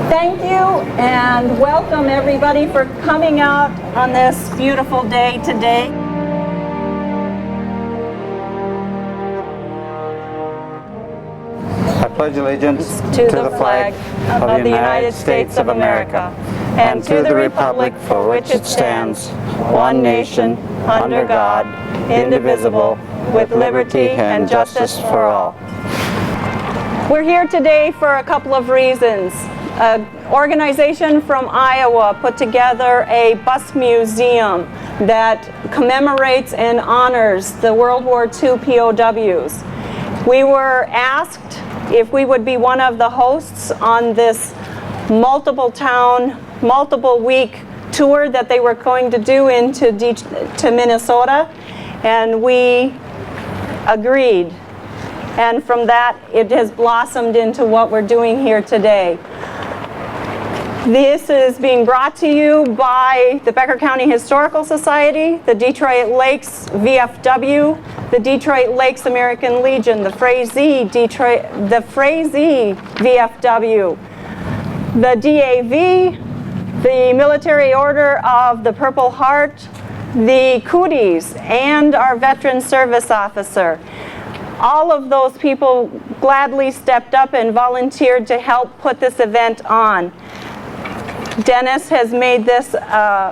Thank you and welcome everybody for coming out on this beautiful day today. I pledge allegiance to the flag of the United States of America and to the republic for which it stands, one nation, under God, indivisible, with liberty and justice for all. We're here today for a couple of reasons. An organization from Iowa put together a bus museum that commemorates and honors the World War II POWs. We were asked if we would be one of the hosts on this multiple week tour that they were going to do into Minnesota, and we agreed. And from that, it has blossomed into what we're doing here today. This is being brought to you by the Becker County Historical Society, the Detroit Lakes VFW, the Detroit Lakes American Legion, the Frazee VFW, the DAV, the Military Order of the Purple Heart, the Cooties, and our Veteran Service Officer. All of those people gladly stepped up and volunteered to help put this event on. Dennis has made this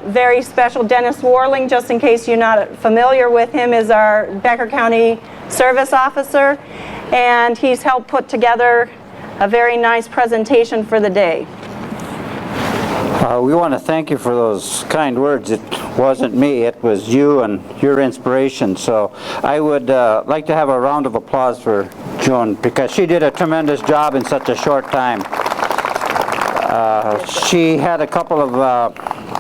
very special. Dennis Warling, just in case you're not familiar with him, is our Becker County Service Officer, and he's helped put together a very nice presentation for the day. We want to thank you for those kind words. It wasn't me, it was you and your inspiration. So I would like to have a round of applause for Joan, because she did a tremendous job in such a short time. She had a couple of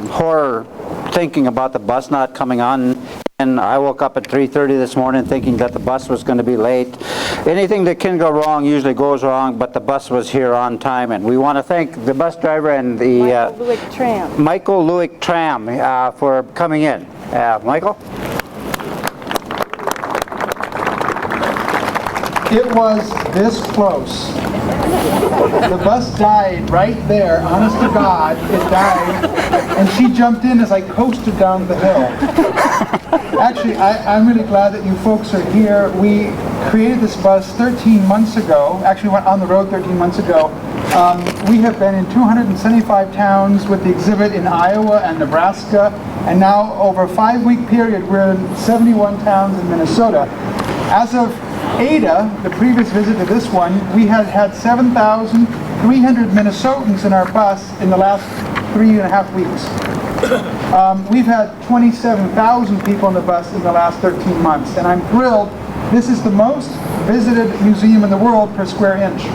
horror thinking about the bus not coming on, and I woke up at 3:30 this morning thinking that the bus was going to be late. Anything that can go wrong usually goes wrong, but the bus was here on time, and we want to thank the bus driver and the Michael Lewick Tram for coming in. Michael? It was this close. The bus died right there, honest to God, it died, and she jumped in as I coasted down the hill. Actually, I'm really glad that you folks are here. We created this bus 13 months ago, actually went on the road 13 months ago. We have been in 275 towns with the exhibit in Iowa and Nebraska, and now over a 5-week period we're in 71 towns in Minnesota. As of Ada, the previous visit to this one, we had 7,300 Minnesotans in our bus in the last 3.5 weeks. We've had 27,000 people in the bus in the last 13 months, and I'm thrilled. This is the most visited museum in the world per square inch.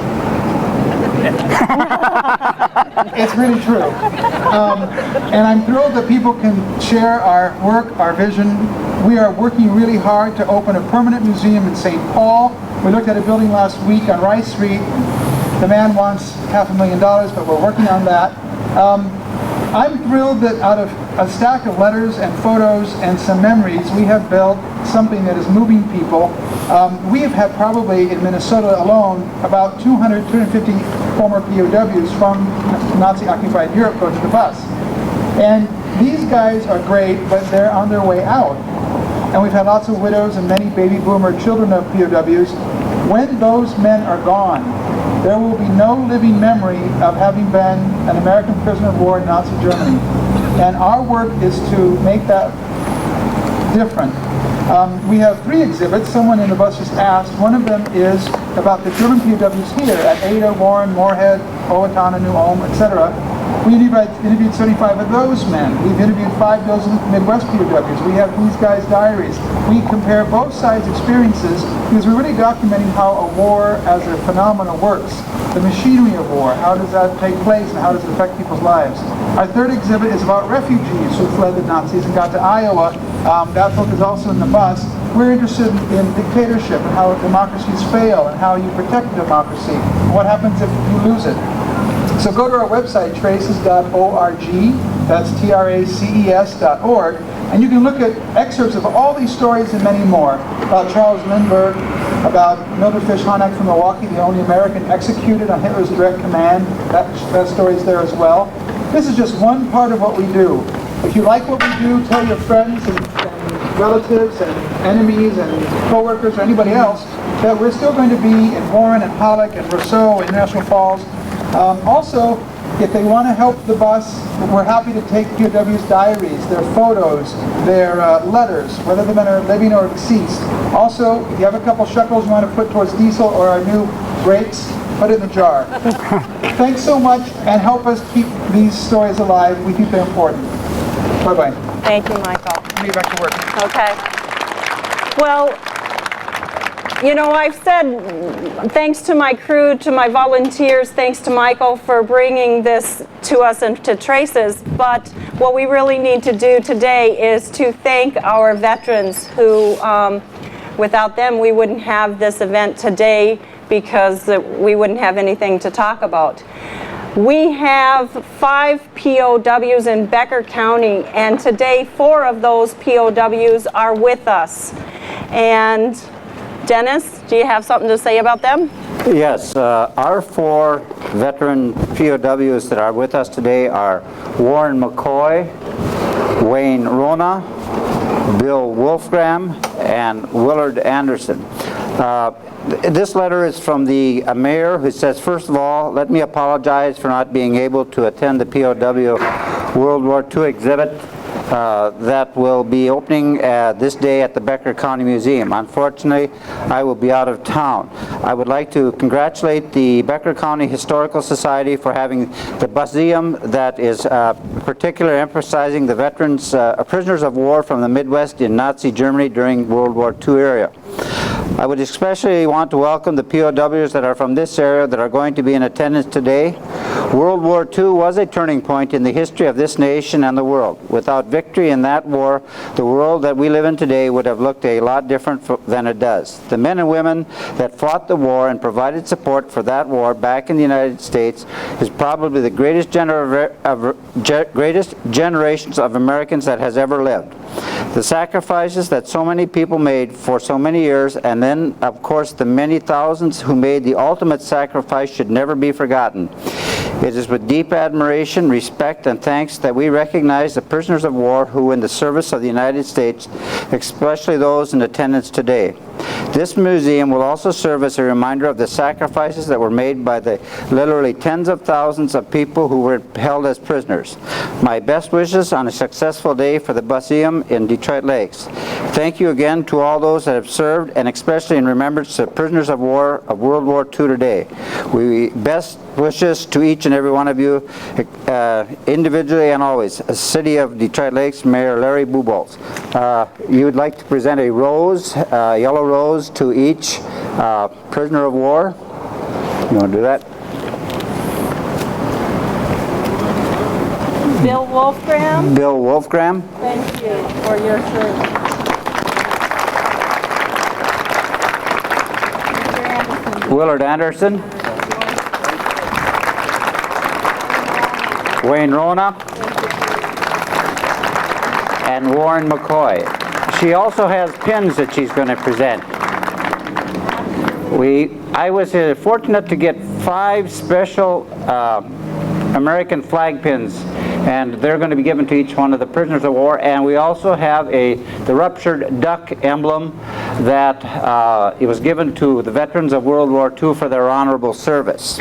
It's really true. And I'm thrilled that people can share our work, our vision. We are working really hard to open a permanent museum in St. Paul. We looked at a building last week on Rice Street. The man wants $500,000, but we're working on that. I'm thrilled that out of a stack of letters and photos and some memories, we have built something that is moving people. We have had probably in Minnesota alone about 250 former POWs from Nazi-occupied Europe go to the bus. And these guys are great, but they're on their way out. And we've had lots of widows and many baby boomer children of POWs. When those men are gone, there will be no living memory of having been an American prisoner of war in Nazi Germany. And our work is to make that different. We have 3 exhibits. Someone in the bus just asked. One of them is about the German POWs here at Ada, Warren, Moorhead, Owatonna, New Ulm, etc. We interviewed 75 of those men. We've interviewed 5 dozen Midwest POWs. We have these guys' diaries. We compare both sides' experiences because we're really documenting how a war as a phenomenon works. The machinery of war, how does that take place and how does it affect people's lives? Our 3rd exhibit is about refugees who fled the Nazis and got to Iowa. That book is also in the bus. We're interested in dictatorship and how democracies fail and how you protect democracy. What happens if you lose it? So go to our website, traces.org, that's traces.org, And you can look at excerpts of all these stories and many more, about Charles Lindbergh, about Mildred Fish Honeck from Milwaukee, the only American executed on Hitler's direct command. That story's there as well. This is just one part of what we do. If you like what we do, tell your friends and relatives and enemies and co-workers or anybody else that we're still going to be in Warren and Hollick and Rousseau and National Falls. Also, if they want to help the bus, we're happy to take POW's diaries, their photos, their letters, whether they've been living or deceased. Also, if you have a couple shekels you want to put towards diesel or our new brakes, put it in the jar. Thanks so much, and help us keep these stories alive. We think they're important. Bye-bye. Thank you, Michael. Let me get back to work. Okay. Well, you know, I've said thanks to my crew, to my volunteers, thanks to Michael for bringing this to us and to Traces, but what we really need to do today is to thank our veterans who, without them, we wouldn't have this event today because we wouldn't have anything to talk about. We have 5 POWs in Becker County, and today 4 of those POWs are with us. And Dennis, do you have something to say about them? Yes, our 4 veteran POWs that are with us today are Warren McCoy, Wayne Rona, Bill Wolfgram, and Willard Anderson. This letter is from the mayor, who says, first of all, let me apologize for not being able to attend the POW World War II exhibit that will be opening this day at the Becker County Museum. Unfortunately, I will be out of town. I would like to congratulate the Becker County Historical Society for having the museum that is particularly emphasizing the veterans, prisoners of war from the Midwest in Nazi Germany during World War II era. I would especially want to welcome the POWs that are from this area that are going to be in attendance today. World War II was a turning point in the history of this nation and the world. Without victory in that war, the world that we live in today would have looked a lot different than it does. The men and women that fought the war and provided support for that war back in the United States is probably the greatest generations of Americans that has ever lived. The sacrifices that so many people made for so many years, and then, of course, the many thousands who made the ultimate sacrifice should never be forgotten. It is with deep admiration, respect, and thanks that we recognize the prisoners of war who in the service of the United States, especially those in attendance today. This museum will also serve as a reminder of the sacrifices that were made by the literally tens of thousands of people who were held as prisoners. My best wishes on a successful day for the museum in Detroit Lakes. Thank you again to all those that have served, and especially in remembrance to prisoners of war of World War II today. We best wishes to each and every one of you, individually and always. City of Detroit Lakes, Mayor Larry Bubolz. You would like to present a rose, yellow rose, to each prisoner of war. You want to do that? Bill Wolfgram. Bill Wolfgram. Thank you for your service. Willard Anderson. Wayne Rona. And Warren McCoy. She also has pins that she's going to present. I was fortunate to get 5 special American flag pins, and they're going to be given to each one of the prisoners of war. And we also have the ruptured duck emblem that it was given to the veterans of World War II for their honorable service.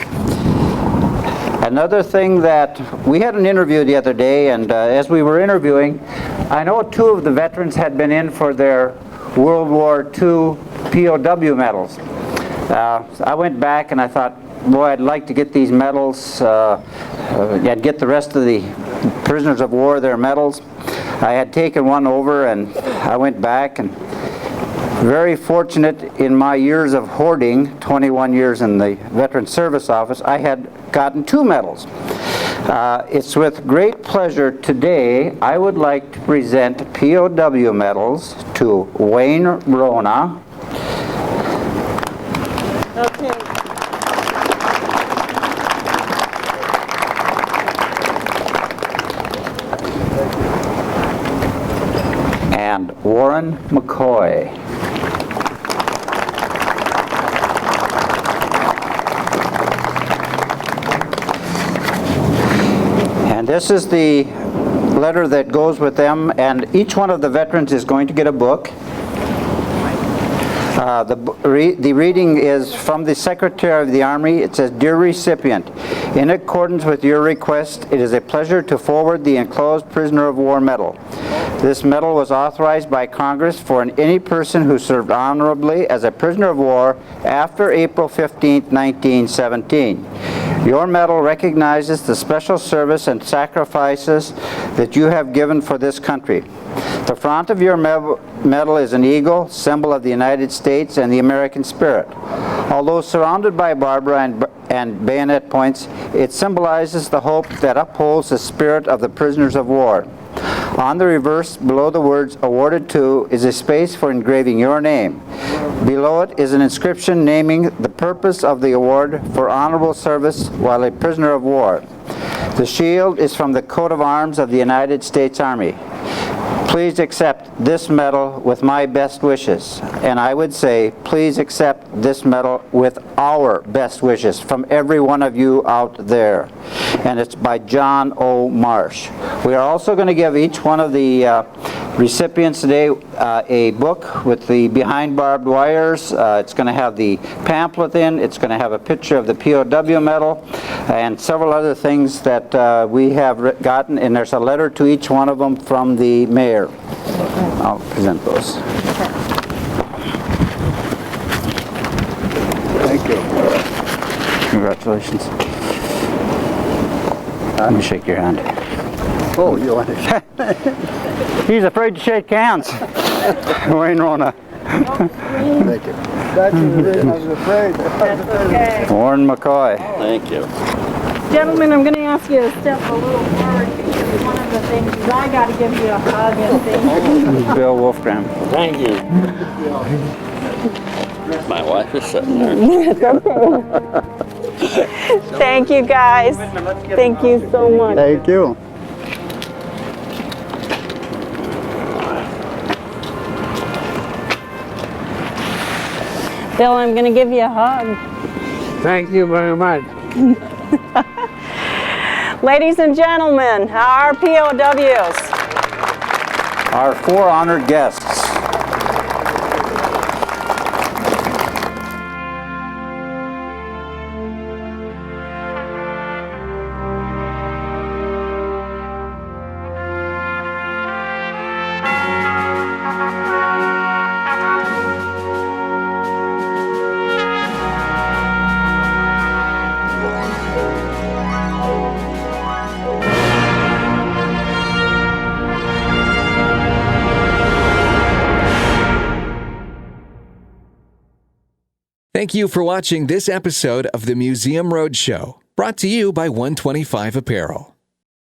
Another thing that we had an interview the other day, and as we were interviewing, I know 2 of the veterans had been in for their World War II POW medals. I went back and I thought, boy, I'd like to get these medals, and get the rest of the prisoners of war their medals. I had taken one over, and I went back, and very fortunate in my years of hoarding, 21 years in the Veteran Service Office, I had gotten 2 medals. It's with great pleasure today I would like to present POW medals to Wayne Rona. Okay. Warren McCoy. And this is the letter that goes with them, and each one of the veterans is going to get a book. The reading is from the Secretary of the Army. It says, "Dear recipient, in accordance with your request, it is a pleasure to forward the enclosed Prisoner of War Medal. This medal was authorized by Congress for any person who served honorably as a prisoner of war after April 15, 1917. Your medal recognizes the special service and sacrifices that you have given for this country. The front of your medal is an eagle, symbol of the United States and the American spirit. Although surrounded by barbara and bayonet points, it symbolizes the hope that upholds the spirit of the prisoners of war. On the reverse, below the words "awarded to," is a space for engraving your name. Below it is an inscription naming the purpose of the award for honorable service while a prisoner of war. The shield is from the coat of arms of the United States Army. Please accept this medal with my best wishes. And I would say, please accept this medal with our best wishes from every one of you out there. And it's by John O. Marsh. We are also going to give each one of the recipients today a book with the behind barbed wires. It's going to have the pamphlet in. It's going to have a picture of the P.O.W. medal and several other things that we have gotten. And there's a letter to each one of them from the mayor. I'll present those. Thank you. Congratulations. Let me shake your hand. Oh, you want to? He's afraid to shake hands. Wayne Rona. Thank you. That's the reason I was afraid. That's okay. Warren McCoy. Thank you. Gentlemen, I'm going to ask you to step a little forward because one of the things is I got to give you a hug and things. Bill Wolfgram. Thank you. My wife is sitting there. Thank you, guys. Thank you so much. Thank you. Bill, I'm going to give you a hug. Thank you very much. Ladies and gentlemen, our POWs. Our four honored guests. Thank you for watching this episode of the Museum Roadshow, brought to you by 125 Apparel.